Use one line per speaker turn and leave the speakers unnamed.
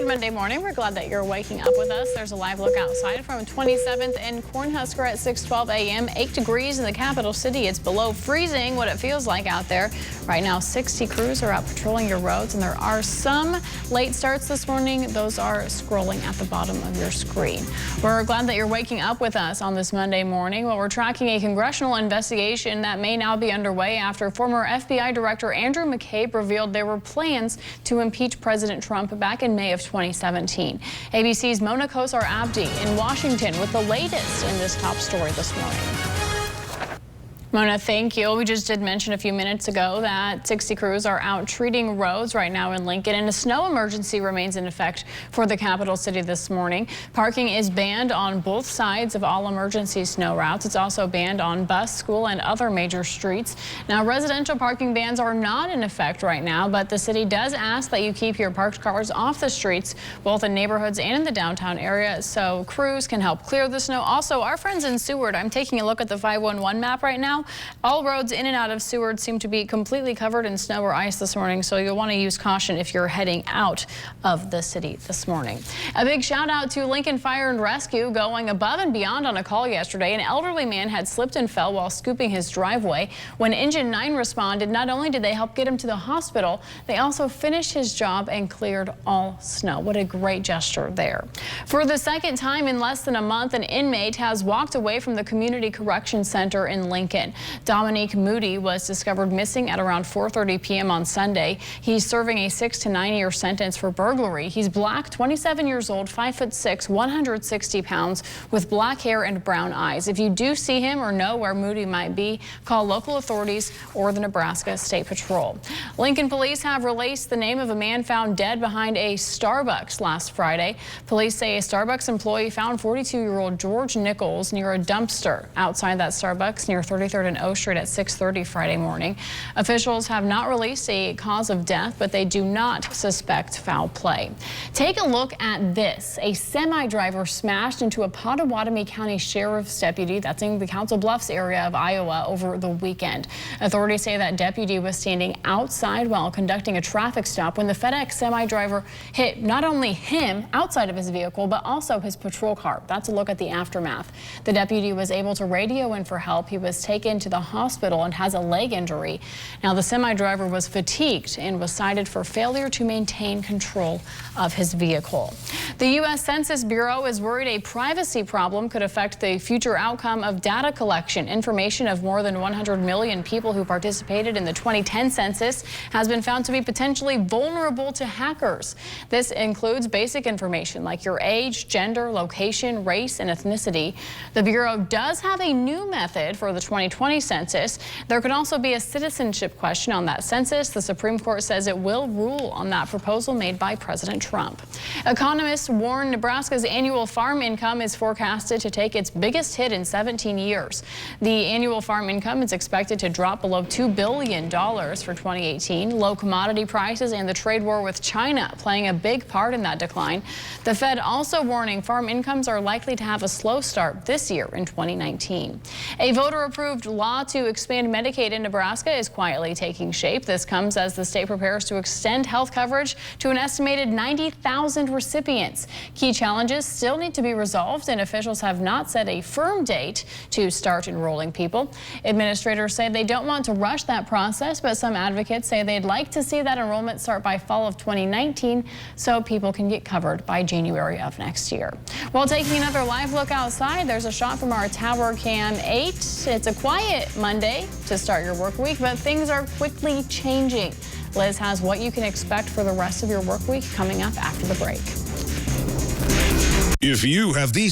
Good Monday morning. We're glad that you're waking up with us. There's a live look outside from 27th and Cornhusker at 6:12 a.m. 8 degrees in the capital city. It's below freezing, what it feels like out there. Right now, 60 crews are out patrolling your roads, and there are some late starts this morning. Those are scrolling at the bottom of your screen. We're glad that you're waking up with us on this Monday morning. Well, we're tracking a congressional investigation that may now be underway after former FBI Director Andrew McCabe revealed there were plans to impeach President Trump back in May of 2017. ABC's Mona Kosar Abdi in Washington with the latest in this top story this morning. Mona, thank you. We just did mention a few minutes ago that 60 crews are out treating roads right now in Lincoln, and a snow emergency remains in effect for the capital city this morning. Parking is banned on both sides of all emergency snow routes. It's also banned on bus, school, and other major streets. Now, residential parking bans are not in effect right now, but the city does ask that you keep your parked cars off the streets, both in neighborhoods and in the downtown area, so crews can help clear the snow. Also, our friends in Seward, I'm taking a look at the 511 map right now. All roads in and out of Seward seem to be completely covered in snow or ice this morning, so you'll want to use caution if you're heading out of the city this morning. A big shout out to Lincoln Fire and Rescue going above and beyond on a call yesterday. An elderly man had slipped and fell while scooping his driveway. When Engine 9 responded, not only did they help get him to the hospital, they also finished his job and cleared all snow. What a great gesture there. For the second time in less than a month, an inmate has walked away from the Community Correction Center in Lincoln. Dominique Moody was discovered missing at around 4:30 p.m. on Sunday. He's serving a 6 to 9 year sentence for burglary. He's black, 27 years old, 5'6", 160 pounds, with black hair and brown eyes. If you do see him or know where Moody might be, call local authorities or the Nebraska State Patrol. Lincoln police have released the name of a man found dead behind a Starbucks last Friday. Police say a Starbucks employee found 42-year-old George Nichols near a dumpster outside that Starbucks near 33rd and O Street at 6:30 Friday morning. Officials have not released a cause of death, but they do not suspect foul play. Take a look at this. A semi-driver smashed into a Pottawatomie County Sheriff's deputy that's in the Council Bluffs area of Iowa over the weekend. Authorities say that deputy was standing outside while conducting a traffic stop when the FedEx semi-driver hit not only him outside of his vehicle, but also his patrol car. That's a look at the aftermath. The deputy was able to radio in for help. He was taken to the hospital and has a leg injury. Now, the semi-driver was fatigued and was cited for failure to maintain control of his vehicle. The U.S. Census Bureau is worried a privacy problem could affect the future outcome of data collection. Information of more than 100 million people who participated in the 2010 census has been found to be potentially vulnerable to hackers. This includes basic information like your age, gender, location, race, and ethnicity. The Bureau does have a new method for the 2020 census. There could also be a citizenship question on that census. The Supreme Court says it will rule on that proposal made by President Trump. Economists warn Nebraska's annual farm income is forecasted to take its biggest hit in 17 years. The annual farm income is expected to drop below $2 billion for 2018. Low commodity prices and the trade war with China playing a big part in that decline. The Fed also warning farm incomes are likely to have a slow start this year in 2019. A voter-approved law to expand Medicaid in Nebraska is quietly taking shape. This comes as the state prepares to extend health coverage to an estimated 90,000 recipients. Key challenges still need to be resolved, and officials have not set a firm date to start enrolling people. Administrators say they don't want to rush that process, but some advocates say they'd like to see that enrollment start by fall of 2019 so people can get covered by January of next year. While taking another live look outside, there's a shot from our Tower Cam 8. It's a quiet Monday to start your work week, but things are quickly changing. Liz has what you can expect for the rest of your work week coming up after the break.
If you have these